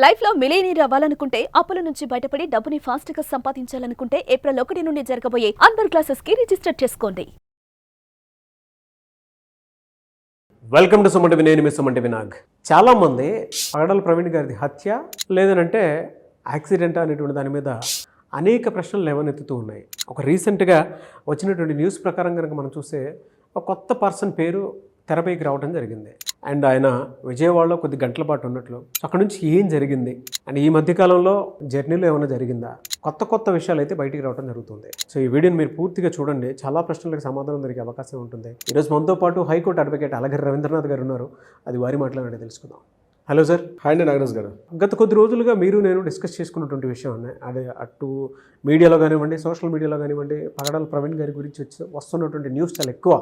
Life లో millionaire అవ్వాలనుకుంటే అప్పుల నుంచి బయటపడి డబ్బుని ఫాస్ట్ గా సంపాదించాలనుకుంటే ఏప్రిల్ 1 నుండి జరగబోయే అన్వర్ క్లాసెస్ కి రిజిస్టర్ చేసుకోండి. వెల్కమ్ టు సుమంటి నేను మీ సుమంటి వినాగ్. చాలామంది పగడాల ప్రవీణ్ గారిది హత్య లేదనంటే యాక్సిడెంట్ అనేటువంటి దాని మీద అనేక ప్రశ్నలు లేవనెత్తుతూ ఉన్నాయి. ఒక రీసెంట్గా వచ్చినటువంటి న్యూస్ ప్రకారం కనుక మనం చూస్తే ఒక కొత్త పర్సన్ పేరు తెరపైకి రావడం జరిగింది. అండ్ ఆయన విజయవాడలో కొద్ది గంటల పాటు ఉన్నట్లు. అక్కడ నుంచి ఏం జరిగింది అండ్ ఈ మధ్యకాలంలో జర్నీలో ఏమైనా జరిగిందా, కొత్త విషయాలు అయితే బయటికి రావడం జరుగుతుంది. సో ఈ వీడియోని మీరు పూర్తిగా చూడండి, చాలా ప్రశ్నలకు సమాధానం దొరికే అవకాశం ఉంటుంది. ఈరోజు మనతో పాటు హైకోర్టు అడ్వకేట్ అలగర్ రవీంద్రనాథ్ గారు ఉన్నారు. అది వారి మాటలోనే తెలుసుకుందాం. Hello sir. హాయ్ అండి నాగరాజ్ గారు. గత కొద్ది రోజులుగా మీరు నేను డిస్కస్ చేసుకున్నటువంటి విషయం ఉన్నాయి. అదే అటు మీడియాలో కానివ్వండి, సోషల్ మీడియాలో కానివ్వండి, పగడాల ప్రవీణ్ గారి గురించి వస్తున్నటువంటి న్యూస్ చాలా ఎక్కువ.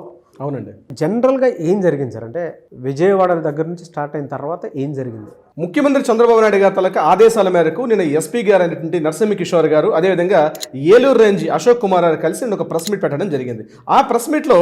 అవునండి. జనరల్గా ఏం జరిగింది సార్ అంటే విజయవాడ దగ్గర నుంచి స్టార్ట్ అయిన తర్వాత ఏం జరిగింది? ముఖ్యమంత్రి చంద్రబాబు నాయుడు గారి తలక ఆదేశాల మేరకు నిన్న ఎస్పీ గారు అయినటువంటి నరసింహ కిషోర్ గారు, అదేవిధంగా ఏలూరు రేంజ్ అశోక్ కుమార్ గారు కలిసి ఒక ప్రెస్ మీట్ పెట్టడం జరిగింది. ఆ ప్రెస్ మీట్లో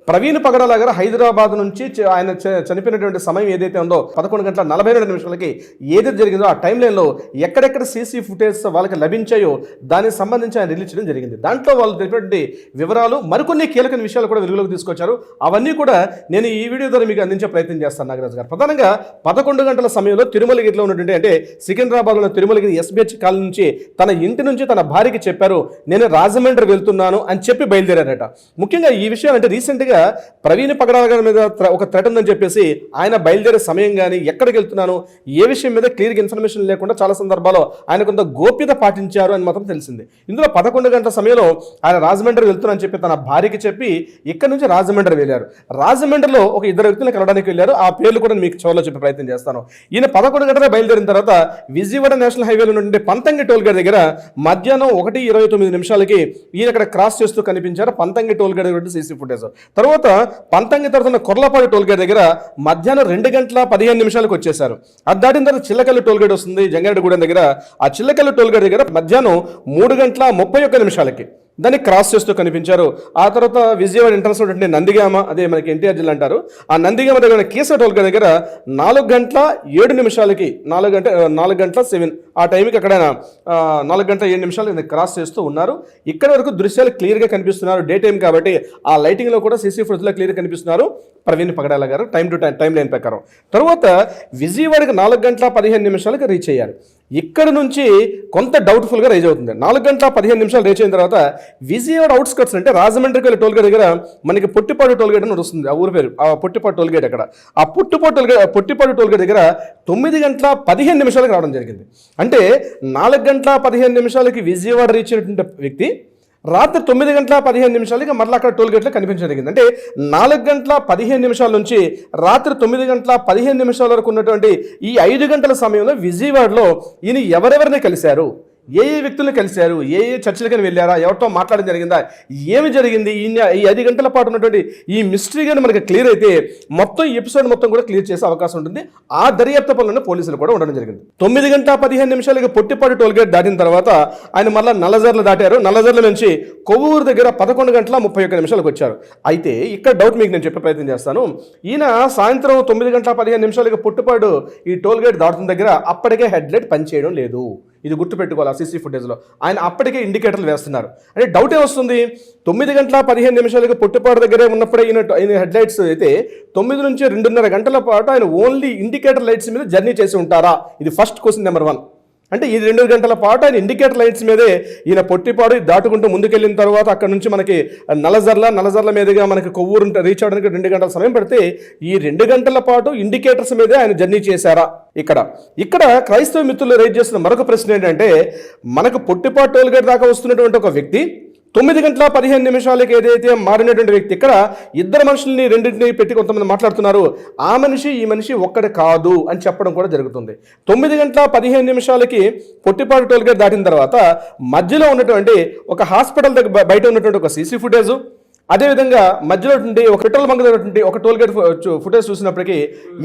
ప్రవీణ్ పగడాల గారు హైదరాబాద్ నుంచి ఆయన చనిపోయినటువంటి సమయం ఏదైతే ఉందో 11:42 ఏదైతే జరిగిందో ఆ టైం లైన్లో ఎక్కడెక్కడ సీసీ ఫుటేజ్ వాళ్ళకి లభించాయో దానికి సంబంధించి ఆయన రిలీజ్ చేయడం జరిగింది. దాంట్లో వాళ్ళు తెలిపినటువంటి వివరాలు, మరికొన్ని కీలక విషయాలు కూడా వెలుగులోకి తీసుకొచ్చారు. అవన్నీ కూడా నేను ఈ వీడియో ద్వారా మీకు అందించే ప్రయత్నం చేస్తాను నాగరాజు గారు. ప్రధానంగా 11 గంటల సమయంలో తిరుమలగిరిలో ఉన్నటువంటి అంటే సికింద్రాబాద్లో తిరుమలగిరి ఎస్బిహెచ్ కాలనీ నుంచి తన ఇంటి నుంచి తన భార్యకి చెప్పారు, నేను రాజమండ్రి వెళ్తున్నాను అని చెప్పి బయలుదేరారట. ముఖ్యంగా ఈ విషయం అంటే రీసెంట్గా ప్రవీణ్ పగడాల గారి మీద ఒక థ్రెట్ ఉందని చెప్పేసి ఆయన బయలుదేరే సమయం కానీ ఎక్కడికి వెళ్తున్నాను ఏ విషయం మీద క్లియర్గా ఇన్ఫర్మేషన్ లేకుండా చాలా సందర్భాల్లో ఆయన కొంత గోప్యత పాటించారు అని మాత్రం తెలిసింది. ఇందులో 11 గంటల సమయంలో ఆయన రాజమండ్రి వెళ్తున్నానని చెప్పి తన భార్యకి చెప్పి ఇక్కడ నుంచి రాజమండ్రి వెళ్ళారు. రాజమండ్రిలో ఒక 2 వ్యక్తులను కలవడానికి వెళ్ళారు. ఆ పేర్లు కూడా మీకు చివరిలో చెప్పే ప్రయత్నం చేస్తాను. ఈయన 11 గంటల బయలుదేరిన తర్వాత విజయవాడ నేషనల్ హైవేలో నుండి పంతంగి టోల్ గేట్ దగ్గర మధ్యాహ్నం 1:29 ఈయన అక్కడ క్రాస్ చేస్తూ కనిపించారు. పంతంగి టోల్ గేట్ దగ్గర సీసీ ఫుటేజ్. తర్వాత పంతంగి తర్వాత కొర్లపాడు టోల్ గేట్ దగ్గర మధ్యాహ్నం 2:15 వచ్చేసారు. అది దాటిన తర్వాత చిల్లకల్లు టోల్ గేట్ వస్తుంది జంగారెడ్డిగూడెం దగ్గర. ఆ చిల్లకల్లు టోల్ గేట్ దగ్గర మధ్యాహ్నం 3:31 దాన్ని క్రాస్ చేస్తూ కనిపించారు. ఆ తర్వాత విజయవాడ ఎంట్రన్స్ అంటే నందిగామ, అదే మనకి ఎన్టీఆర్ జిల్లా అంటారు, ఆ నందిగామ దగ్గర కేసర టోల్ గేట్ దగ్గర 4:07 4:07 ఆ టైంకి అక్కడ 4:07 క్రాస్ చేస్తూ ఉన్నారు. ఇక్కడ వరకు దృశ్యాలు క్లియర్గా కనిపిస్తున్నారు. డే టైం కాబట్టి ఆ లైటింగ్లో కూడా సీసీ ఫుటేజ్లో క్లియర్గా కనిపిస్తున్నారు ప్రవీణ్ పగడాల గారు టైం లైన్ ప్రకారం. తర్వాత విజయవాడకి 4:15 రీచ్ అయ్యారు. ఇక్కడ నుంచి కొంత డౌట్ఫుల్గా రైజ్ అవుతుంది. 4:15 రీచ్ అయిన తర్వాత విజయవాడ అవుట్స్కట్స్ అంటే రాజమండ్రికి వెళ్ళే టోల్ గేట్ దగ్గర మనకి పొట్టిపాడు టోల్ గేట్ అని వస్తుంది. ఆ ఊరి పేరు ఆ పొట్టిపాడు టోల్ గేట్. అక్కడ ఆ పొట్టిపాడు టోల్ గేట్ దగ్గర 9:15 రావడం జరిగింది. అంటే 4:15 విజయవాడ రీచ్ అయినటువంటి వ్యక్తి రాత్రి 9:15 మరలా అక్కడ టోల్ గేట్లో కనిపించడం జరిగింది. అంటే 4:15 నుంచి రాత్రి 9:15 వరకు ఉన్నటువంటి ఈ 5 గంటల సమయంలో విజయవాడలో ఈయన ఎవరెవరిని కలిశారు, ఏ వ్యక్తులను కలిశారు, ఏ చర్చలకని వెళ్ళారా, ఎవరితో మాట్లాడడం జరిగిందా, ఏమి జరిగింది, ఈ 5 గంటల పాటు ఉన్నటువంటి ఈ మిస్టరీ కానీ మనకి క్లియర్ అయితే మొత్తం ఈ ఎపిసోడ్ మొత్తం కూడా క్లియర్ చేసే అవకాశం ఉంటుంది. ఆ దర్యాప్తు పనులను పోలీసులు కూడా ఉండడం జరిగింది. 9:15 పొట్టిపాడు టోల్ గేట్ దాటిన తర్వాత ఆయన మళ్ళీ నల్లజర్ల దాటారు. నల్లజర్ల నుంచి కొవ్వూరు దగ్గర 11:31 వచ్చారు. అయితే ఇక్కడ డౌట్ మీకు నేను చెప్పే ప్రయత్నం చేస్తాను. ఈయన సాయంత్రం 9:15 పొట్టిపాడు ఈ టోల్ గేట్ దాటుతున్న దగ్గర అప్పటికే హెడ్ లైట్ పనిచేయడం లేదు. ఇది గుర్తుపెట్టుకోవాలి. ఆ సీసీ ఫుటేజ్లో ఆయన అప్పటికే ఇండికేటర్లు వేస్తున్నారు. అంటే డౌట్ ఏమొస్తుంది, 9:15 పొట్టిపాడు దగ్గరే ఉన్నప్పుడే ఈయన హెడ్ లైట్స్ అయితే 9 నుంచి 2:30 గంటల పాటు ఆయన ఓన్లీ ఇండికేటర్ లైట్స్ మీద జర్నీ చేసి ఉంటారా? ఇది ఫస్ట్ క్వశ్చన్ నెంబర్ 1. అంటే ఈ 2 గంటల పాటు ఆయన ఇండికేటర్ లైట్స్ మీదే ఈయన పొట్టిపాడు దాటుకుంటూ ముందుకెళ్ళిన తర్వాత అక్కడ నుంచి మనకి నల్లజర్ల మీదుగా మనకి కొవ్వూరు రీచ్ అవడానికి 2 గంటల సమయం పడితే ఈ 2 గంటల పాటు ఇండికేటర్స్ మీదే ఆయన జర్నీ చేశారా? ఇక్కడ క్రైస్తవ మిత్రులు రైజ్ చేస్తున్న మరొక ప్రశ్న ఏంటంటే, మనకు పొట్టిపాడు టోల్ గేట్ దాకా వస్తున్నటువంటి ఒక వ్యక్తి 9:15 ఏదైతే మారినటువంటి వ్యక్తి ఇక్కడ 2 మనుషుల్ని రెండింటిని పెట్టి కొంతమంది మాట్లాడుతున్నారు. ఆ మనిషి ఈ మనిషి ఒక్కడే కాదు అని చెప్పడం కూడా జరుగుతుంది. 9:15 పొట్టిపాడు టోల్ గేట్ దాటిన తర్వాత మధ్యలో ఉన్నటువంటి ఒక హాస్పిటల్ దగ్గర బయట ఉన్నటువంటి ఒక సీసీ ఫుటేజ్, అదేవిధంగా మధ్యలో ఒక పెట్రోల్ బంక్ దగ్గర ఒక టోల్ గేట్ ఫుటేజ్ చూసినప్పటికీ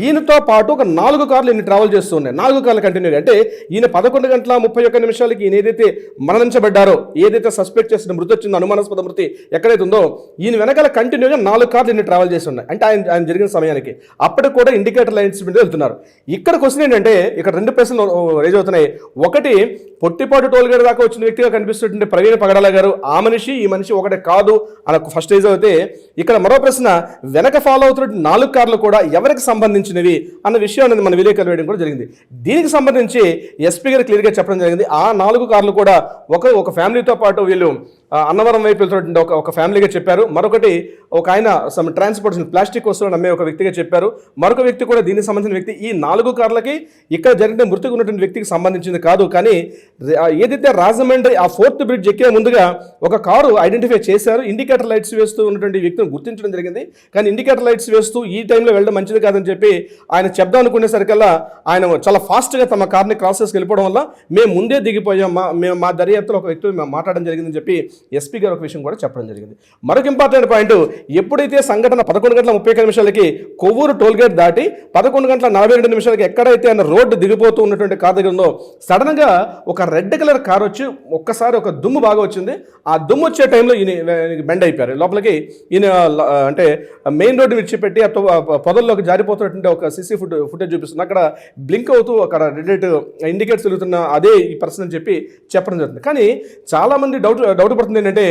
ఈయనతో పాటు ఒక 4 కార్లు ఈయన ట్రావెల్ చేస్తూ ఉన్నాయి. 4 కార్లు కంటిన్యూ. అంటే ఈయన 11:31 ఈయన ఏదైతే మరణించబడ్డారో, ఏదైతే సస్పెక్ట్ చేసిన మృతి వచ్చిందో, అనుమానాస్పద మృతి ఎక్కడైతే ఉందో, ఈయన వెనకాల కంటిన్యూగా 4 కార్లు ఈయన ట్రావెల్ చేసి ఉన్నాయి. అంటే ఆయన జరిగిన సమయానికి అప్పటికి కూడా ఇండికేటర్ లైన్స్ మీద వెళ్తున్నారు. ఇక్కడ క్వశ్చన్ ఏంటంటే, ఇక్కడ 2 ప్రశ్నలు రేజ్ అవుతున్నాయి. ఒకటి, పొట్టిపాటు టోల్ గేట్ దాకా వచ్చిన వ్యక్తిగా కనిపిస్తుంటే ప్రవీణ్ పగడాల గారు ఆ మనిషి ఈ మనిషి ఒకటే కాదు అని ఫస్ట్ రేజ్ అవుతే, ఇక్కడ మరో ప్రశ్న, వెనక ఫాలో అవుతున్న 4 కార్లు కూడా ఎవరికి సంబంధించినవి అన్న విషయం అనేది మన విలేకరులు వేయడం కూడా జరిగింది. దీనికి సంబంధించి ఎస్పీ గారు క్లియర్గా చెప్పడం జరిగింది. ఆ 4 కార్లు కూడా ఒక ఫ్యామిలీతో పాటు వీళ్ళు అన్నవరం వైపు వెళ్తున్న ఒక ఫ్యామిలీగా చెప్పారు. మరొకటి ఒక ఆయన ట్రాన్స్పోర్టేషన్ ప్లాస్టిక్ వస్తువులు అమ్మే ఒక వ్యక్తిగా చెప్పారు. మరొక వ్యక్తి కూడా దీనికి సంబంధించిన వ్యక్తి. ఈ 4 కార్లకి ఇక్కడ జరిగిన మృతికి ఉన్నటువంటి వ్యక్తికి సంబంధించింది కాదు. కానీ ఏదైతే రాజమండ్రి ఆ 4th బ్రిడ్జ్ ఎక్కే ముందుగా ఒక కారు ఐడెంటిఫై చేశారు. ఇండికేటర్ లైట్స్ వేస్తూ ఉన్నటువంటి వ్యక్తిని గుర్తించడం జరిగింది. కానీ ఇండికేటర్ లైట్స్ వేస్తూ ఈ టైంలో వెళ్ళడం మంచిది కాదని చెప్పి ఆయన చెప్దాం అనుకునేసరికల్లా ఆయన చాలా ఫాస్ట్గా తమ కార్ని క్రాస్ చేసి వెళ్ళిపోవడం వల్ల మేము ముందే దిగిపోయాం, మేము మా దర్యాప్తులో ఒక వ్యక్తి మాట్లాడడం జరిగింది చెప్పి ఎస్పీ గారు ఒక విషయం కూడా చెప్పడం జరిగింది. మరొక ఇంపార్టెంట్ పాయింట్, ఎప్పుడైతే సంఘటన 11:35 కొవ్వూరు టోల్ గేట్ దాటి 11:42 ఎక్కడైతే ఆయన రోడ్డు దిగిపోతూ ఉన్నటువంటి కార్ దగ్గర ఉందో, సడన్ గా ఒక రెడ్ కలర్ కార్ వచ్చి ఒక్కసారి ఒక దుమ్ము బాగా వచ్చింది. ఆ దుమ్ము వచ్చే టైంలో ఈయన బెండ్ అయిపోయారు. లోపలికి ఈయన అంటే మెయిన్ రోడ్డు విడిచిపెట్టి పొదల్లోకి జారిపోతున్నటువంటి ఒక సీసీ ఫుటేజ్ చూపిస్తుంది. అక్కడ బ్లింక్ అవుతూ అక్కడ రెడ్ ఇండికేట్స్ వెలుగుతున్న అదే ఈ పర్సన్ అని చెప్పడం జరుగుతుంది. కానీ చాలా మంది డౌట్ పడుతుంది ఏంటంటే,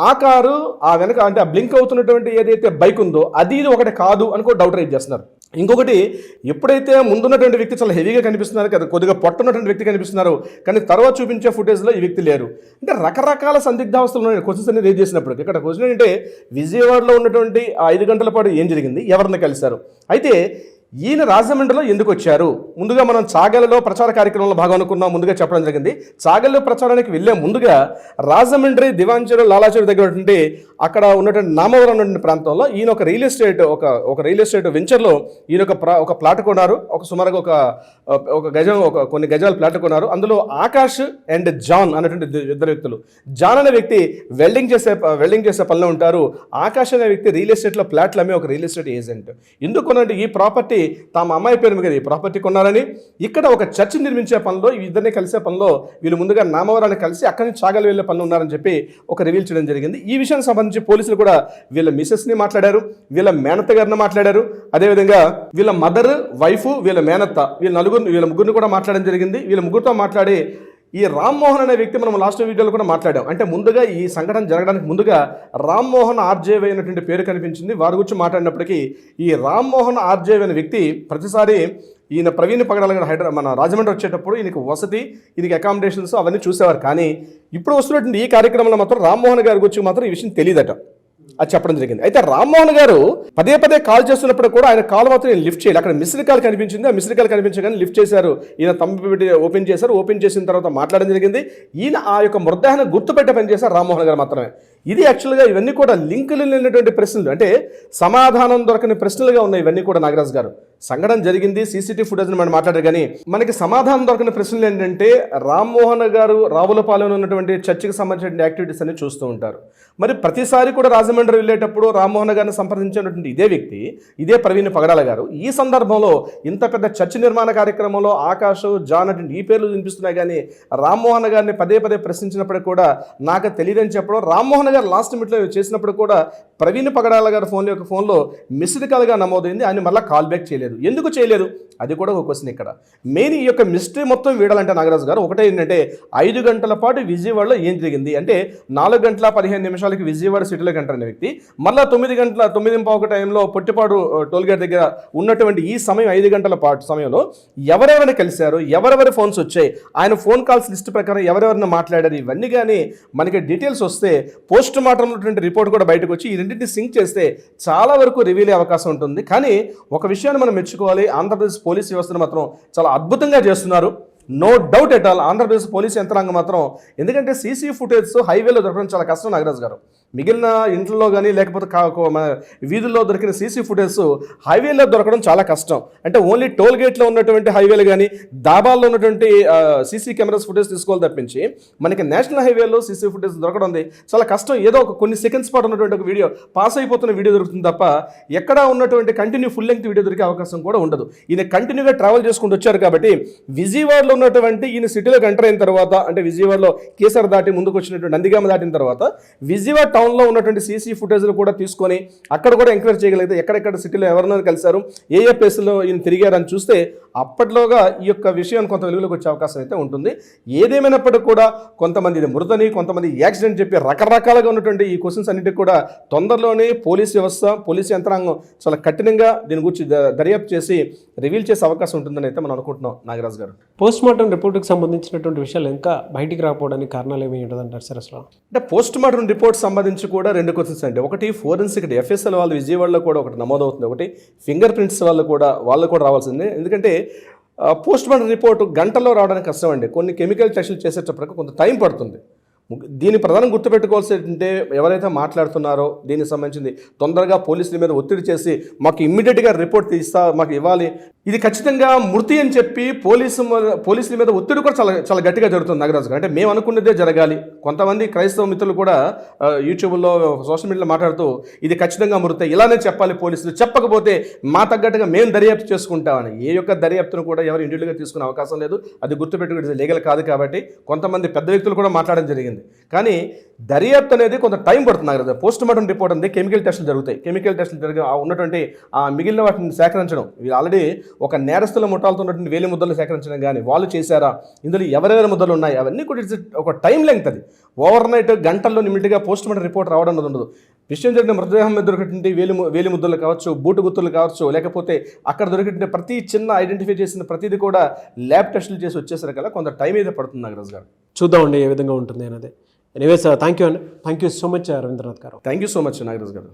ఆ కారు ఆ వెనక అంటే ఆ బ్లింక్ అవుతున్నటువంటి ఏదైతే బైక్ ఉందో అది ఒకటి కాదు అనుకో డౌట్ రైజ్ చేస్తున్నారు. ఇంకొకటి, ఎప్పుడైతే ముందున్నటువంటి వ్యక్తి చాలా హెవీగా కనిపిస్తున్నారు కదా, కొద్దిగా పొట్టున్నటువంటి వ్యక్తి కనిపిస్తున్నారు, కానీ తర్వాత చూపించే ఫుటేజ్లో ఈ వ్యక్తి లేరు. అంటే రకరకాల సందిగ్ధావస్థలు క్వశ్చన్స్ అన్ని రేజ్ చేసినప్పుడు ఇక్కడ క్వశ్చన్ ఏంటంటే, విజయవాడలో ఉన్నటువంటి 5 గంటల పాటు ఏం జరిగింది, ఎవరిని కలిశారు, అయితే ఈయన రాజమండ్రిలో ఎందుకు వచ్చారు? ముందుగా మనం చాగలలో ప్రచార కార్యక్రమంలో భాగం అనుకున్నాం, ముందుగా చెప్పడం జరిగింది. చాగల్లో ప్రచారానికి వెళ్ళే ముందుగా రాజమండ్రి దివాంచెరు లాలాచెరు దగ్గర ఉన్నటువంటి అక్కడ ఉన్నటువంటి నామవరం ఉన్నటువంటి ప్రాంతంలో ఈయన ఒక రియల్ ఎస్టేట్ వెంచర్లో ఈయన ఒక ప్లాట్ కొన్నారు. సుమారుగా ఒక గజం కొన్ని గజాల ప్లాట్ కొన్నారు. అందులో ఆకాష్ అండ్ జాన్ అనేటువంటి 2 వ్యక్తులు. జాన్ అనే వ్యక్తి వెల్డింగ్ చేసే పనిలో ఉంటారు. ఆకాష్ అనే వ్యక్తి రియల్ ఎస్టేట్లో ప్లాట్లు అమ్మే ఒక రియల్ ఎస్టేట్ ఏజెంట్. ఎందుకు కొనంటే ఈ ప్రాపర్టీ తమ అమ్మాయి పేరు మీద ఈ ప్రాపర్టీ కొన్నారని, ఇక్కడ ఒక చర్చ్ నిర్మించే పనిలో ఇద్దరిని కలిసే పనిలో వీళ్ళు ముందుగా నామవరాన్ని కలిసి అక్కడి నుంచి చాగలు వెళ్ళే పనులు ఉన్నారని చెప్పి ఒక రివీల్ చేయడం జరిగింది. ఈ విషయానికి సంబంధించి పోలీసులు కూడా వీళ్ళ మిసెస్ని మాట్లాడారు, వీళ్ళ మేనత్త గారిని మాట్లాడారు, అదేవిధంగా వీళ్ళ మదర్, వైఫ్, వీళ్ళ మేనత్త, వీళ్ళ ముగ్గురిని కూడా మాట్లాడడం జరిగింది. వీళ్ళ ముగ్గురితో మాట్లాడి ఈ రామ్మోహన్ అనే వ్యక్తి మనం లాస్ట్ వీడియోలో కూడా మాట్లాడాం. అంటే ముందుగా ఈ సంఘటన జరగడానికి ముందుగా రామ్మోహన్ ఆర్జేవై అనేటువంటి పేరు కనిపించింది. వారి గురించి మాట్లాడినప్పటికీ ఈ రామ్మోహన్ ఆర్జేవై అనే వ్యక్తి ప్రతిసారి ఈయన ప్రవీణ్ పగడాల మన రాజమండ్రి వచ్చేటప్పుడు ఈయనకి వసతి, ఈయనకి అకామిడేషన్స్ అవన్నీ చూసేవారు. కానీ ఇప్పుడు వస్తున్నటువంటి ఈ కార్యక్రమంలో మాత్రం రామ్మోహన్ గారి గురించి మాత్రం ఈ విషయం తెలియదట, అది చెప్పడం జరిగింది. అయితే రామ్మోహన్ గారు పదే కాల్ చేస్తున్నప్పుడు కూడా ఆయన కాల్ మాత్రం నేను లిఫ్ట్ చేయాలి. అక్కడ మిస్డ్ కాల్ కనిపించింది. ఆ మిస్డ్ కాల్ కనిపించగానే లిఫ్ట్ చేశారు. ఈయన తమ్మి పెట్టి ఓపెన్ చేశారు. ఓపెన్ చేసిన తర్వాత మాట్లాడడం జరిగింది. ఈయన ఆ యొక్క మృతదేహాన్ని గుర్తుపెట్టే పని చేశారు రామ్మోహన్ గారు మాత్రమే. ఇది యాక్చువల్గా ఇవన్నీ కూడా లింకులు లేనటువంటి ప్రశ్నలు, అంటే సమాధానం దొరకని ప్రశ్నలుగా ఉన్నాయి ఇవన్నీ కూడా. నాగరాజు గారు, సంఘటన జరిగింది, సీసీటీవీ ఫుటేజ్ని మనం మాట్లాడారు, కానీ మనకి సమాధానం దొరకని ప్రశ్నలు ఏంటంటే, రామ్మోహన్ గారు రావులపాలెంలో ఉన్నటువంటి చర్చికి సంబంధించిన యాక్టివిటీస్ అన్ని చూస్తూ ఉంటారు. మరి ప్రతిసారి కూడా రాజమండ్రి వెళ్ళేటప్పుడు రామ్మోహన్ గారిని సంప్రదించినటువంటి ఇదే వ్యక్తి, ఇదే ప్రవీణ్ పగడాల గారు, ఈ సందర్భంలో ఇంత పెద్ద చర్చి నిర్మాణ కార్యక్రమంలో ఆకాష్, జాన్ అటువంటి ఈ పేర్లు వినిపిస్తున్నాయి, కానీ రామ్మోహన్ గారిని పదే ప్రశ్నించినప్పటికీ కూడా నాకు తెలియదని చెప్పడం, రామ్మోహన్ గారు లాస్ట్ మినిట్లో చేసినప్పుడు కూడా ప్రవీణ్ పగడాల గారి ఫోన్లో మిస్డ్ కాల్గా నమోదైంది. ఆయన మళ్ళీ కాల్ బ్యాక్ చేయలేదు. ఎందుకు చేయలేదు అది కూడా ఒక క్వశ్చన్. ఇక్కడ మెయిన్ ఈ యొక్క మిస్టరీ మొత్తం వీడాలంటే నాగరాజు గారు ఒకటే ఏంటంటే, 5 గంటల పాటు విజయవాడలో ఏం జరిగింది అంటే, 4:15 విజయవాడ సిటీలోకి ఎంటర్ అయిన వ్యక్తి మళ్ళీ 9:15 టైంలో పొట్టిపాడు టోల్గేట్ దగ్గర ఉన్నటువంటి ఈ సమయం 5 గంటల పాటు సమయంలో ఎవరెవరిని కలిశారు, ఎవరెవరి ఫోన్స్ వచ్చాయి, ఆయన ఫోన్ కాల్స్ లిస్ట్ ప్రకారం ఎవరెవరిని మాట్లాడారు, ఇవన్నీ కానీ మనకి డీటెయిల్స్ వస్తే పోస్ట్ మార్టం రిపోర్ట్ కూడా బయటకు వచ్చి ఈ రెండింటిని సింక్ చేస్తే చాలా వరకు రివీల్ అయ్యే అవకాశం ఉంటుంది. కానీ ఒక విషయాన్ని మనం మెచ్చుకోవాలి, ఆంధ్రప్రదేశ్ పోలీస్ వ్యవస్థను మాత్రం చాలా అద్భుతంగా చేస్తున్నారు. No doubt at all Andhra Pradesh police యంత్రాంగం మాత్రం, ఎందుకంటే సీసీ ఫుటేజ్ హైవేలో దొరకడం చాలా కష్టం నాగరాజ్ గారు. మిగిలిన ఇంట్లో కానీ లేకపోతే వీధుల్లో దొరికిన సీసీ ఫుటేజ్ హైవేలో దొరకడం చాలా కష్టం. అంటే ఓన్లీ టోల్ గేట్లో ఉన్నటువంటి హైవేలు కానీ దాబాల్లో ఉన్నటువంటి సీసీ కెమెరాస్ ఫుటేజ్ తీసుకోవాలి తప్పించి మనకి నేషనల్ హైవేలో సీసీ ఫుటేజ్ దొరకడం చాలా కష్టం. ఏదో ఒక కొన్ని సెకండ్స్ పాటు ఉన్నటువంటి ఒక వీడియో, పాస్ అయిపోతున్న వీడియో దొరుకుతుంది తప్ప ఎక్కడ ఉన్నటువంటి కంటిన్యూ ఫుల్ లెంగ్త్ వీడియో దొరికే అవకాశం కూడా ఉండదు. ఈయన కంటిన్యూగా ట్రావెల్ చేసుకుంటూ వచ్చారు కాబట్టి విజయవాడలో ఉన్నటువంటి ఈయన సిటీలోకి ఎంటర్ అయిన తర్వాత, అంటే విజయవాడలో కేసర్ దాటి ముందుకు వచ్చినటువంటి నందిగామ దాటిన తర్వాత విజయవాడ టౌన్లో ఉన్నటువంటి సీసీ ఫుటేజ్లు కూడా తీసుకొని అక్కడ కూడా ఎంక్వైరీ చేయగలిగితే ఎక్కడెక్కడ సిటీలో ఎవరినైనా కలిశారు, ఏ ప్లేస్లో ఈయన తిరిగారని చూస్తే అప్పట్లోగా ఈ యొక్క విషయాన్ని కొంత వెలుగులోకి వచ్చే అవకాశం అయితే ఉంటుంది. ఏదేమైనప్పటికీ కూడా కొంతమంది ఇది మృతని, కొంతమంది యాక్సిడెంట్ చెప్పి రకరకాలుగా ఉన్నటువంటి ఈ క్వశ్చన్స్ అన్నిటికీ కూడా తొందరలోనే పోలీస్ వ్యవస్థ, పోలీస్ యంత్రాంగం చాలా కఠినంగా దీని గురించి దర్యాప్తు చేసి రివీల్ చేసే అవకాశం ఉంటుందని అయితే మనం అనుకుంటున్నాం నాగరాజ్ గారు. పోస్ట్ మార్టం రిపోర్ట్కి సంబంధించినటువంటి విషయాలు ఇంకా బయటికి రాకపోవడానికి కారణాలు ఏమి ఉంటుందంటారు సార్ అసలు? అంటే పోస్ట్ మార్టం రిపోర్ట్ సంబంధించి కూడా 2 క్వశ్చన్స్ అండి. ఒకటి ఫోరెన్సిక్ ఎఫ్ఎస్ఎల్ వాళ్ళు విజయవాడలో కూడా ఒకటి నమోదవుతుంది, ఒకటి ఫింగర్ ప్రింట్స్ వాళ్ళు కూడా రావాల్సిందే. ఎందుకంటే పోస్ట్ మార్టం రిపోర్ట్ గంటల్లో రావడానికి కష్టం అండి. కొన్ని కెమికల్ టెస్టులు చేసేటప్పటికి కొంత టైం పడుతుంది. దీని ప్రధానం గుర్తుపెట్టుకోవాల్సి ఏంటంటే ఎవరైతే మాట్లాడుతున్నారో దీనికి సంబంధించింది తొందరగా పోలీసుల మీద ఒత్తిడి చేసి మాకు ఇమ్మీడియట్గా రిపోర్ట్ మాకు ఇవ్వాలి, ఇది ఖచ్చితంగా మృతి అని చెప్పి పోలీసుల మీద ఒత్తిడి కూడా చాలా చాలా గట్టిగా జరుగుతుంది నాగరాజు గారు. అంటే మేము అనుకున్నదే జరగాలి. కొంతమంది క్రైస్తవ మిత్రులు కూడా యూట్యూబ్లో, సోషల్ మీడియాలో మాట్లాడుతూ ఇది ఖచ్చితంగా మృతే, ఇలానే చెప్పాలి పోలీసులు, చెప్పకపోతే మా తగ్గట్టుగా మేము దర్యాప్తు చేసుకుంటామని. ఏ యొక్క దర్యాప్తును కూడా ఎవరు ఇండివిజువల్గా తీసుకునే అవకాశం లేదు. అది గుర్తుపెట్టుకుంటే లీగల్ కాదు కాబట్టి కొంతమంది పెద్ద వ్యక్తులు కూడా మాట్లాడడం జరిగింది. కానీ దర్యాప్తు అనేది కొంత టైం పడుతుంది నాగరాజు. పోస్ట్ మార్టం రిపోర్ట్ అనేది కెమికల్ టెస్టులు జరుగుతాయి. కెమికల్ టెస్టులు జరిగి ఉన్నటువంటి మిగిలిన వాటిని సేకరించడం, వీళ్ళు ఆల్రెడీ ఒక నేరస్తుల ముఠాలతో ఉన్నటువంటి వేలి ముద్దలు సేకరించడం కానీ వాళ్ళు చేశారా, ఇందులో ఎవరెవరి ముద్దలు ఉన్నాయి, అవన్నీ కూడా ఒక టైం లెంగ్త్. అది ఓవర్ నైట్ గంటల్లో నిమిటిగా పోస్ట్ మార్టం రిపోర్ట్ రావడం అనేది ఉండదు. విషయం జరిగిన మృతదేహం మీద దొరికినటువంటి వేలి ముద్దలు కావచ్చు, బూటు గుర్తులు కావచ్చు, లేకపోతే అక్కడ దొరికిన ప్రతి చిన్న ఐడెంటిఫై చేసిన ప్రతిదీ కూడా ల్యాబ్ టెస్టులు చేసి వచ్చేసరికల్లా కొంత టైం అయితే పడుతుంది నాగరాజు గారు. చూద్దామండి ఏ విధంగా ఉంటుంది అనేది. ఎనీవేస్ థ్యాంక్ యూ అండి. Thank you so much Ravindranath గారు. Thank you so much Nagaraju గారు.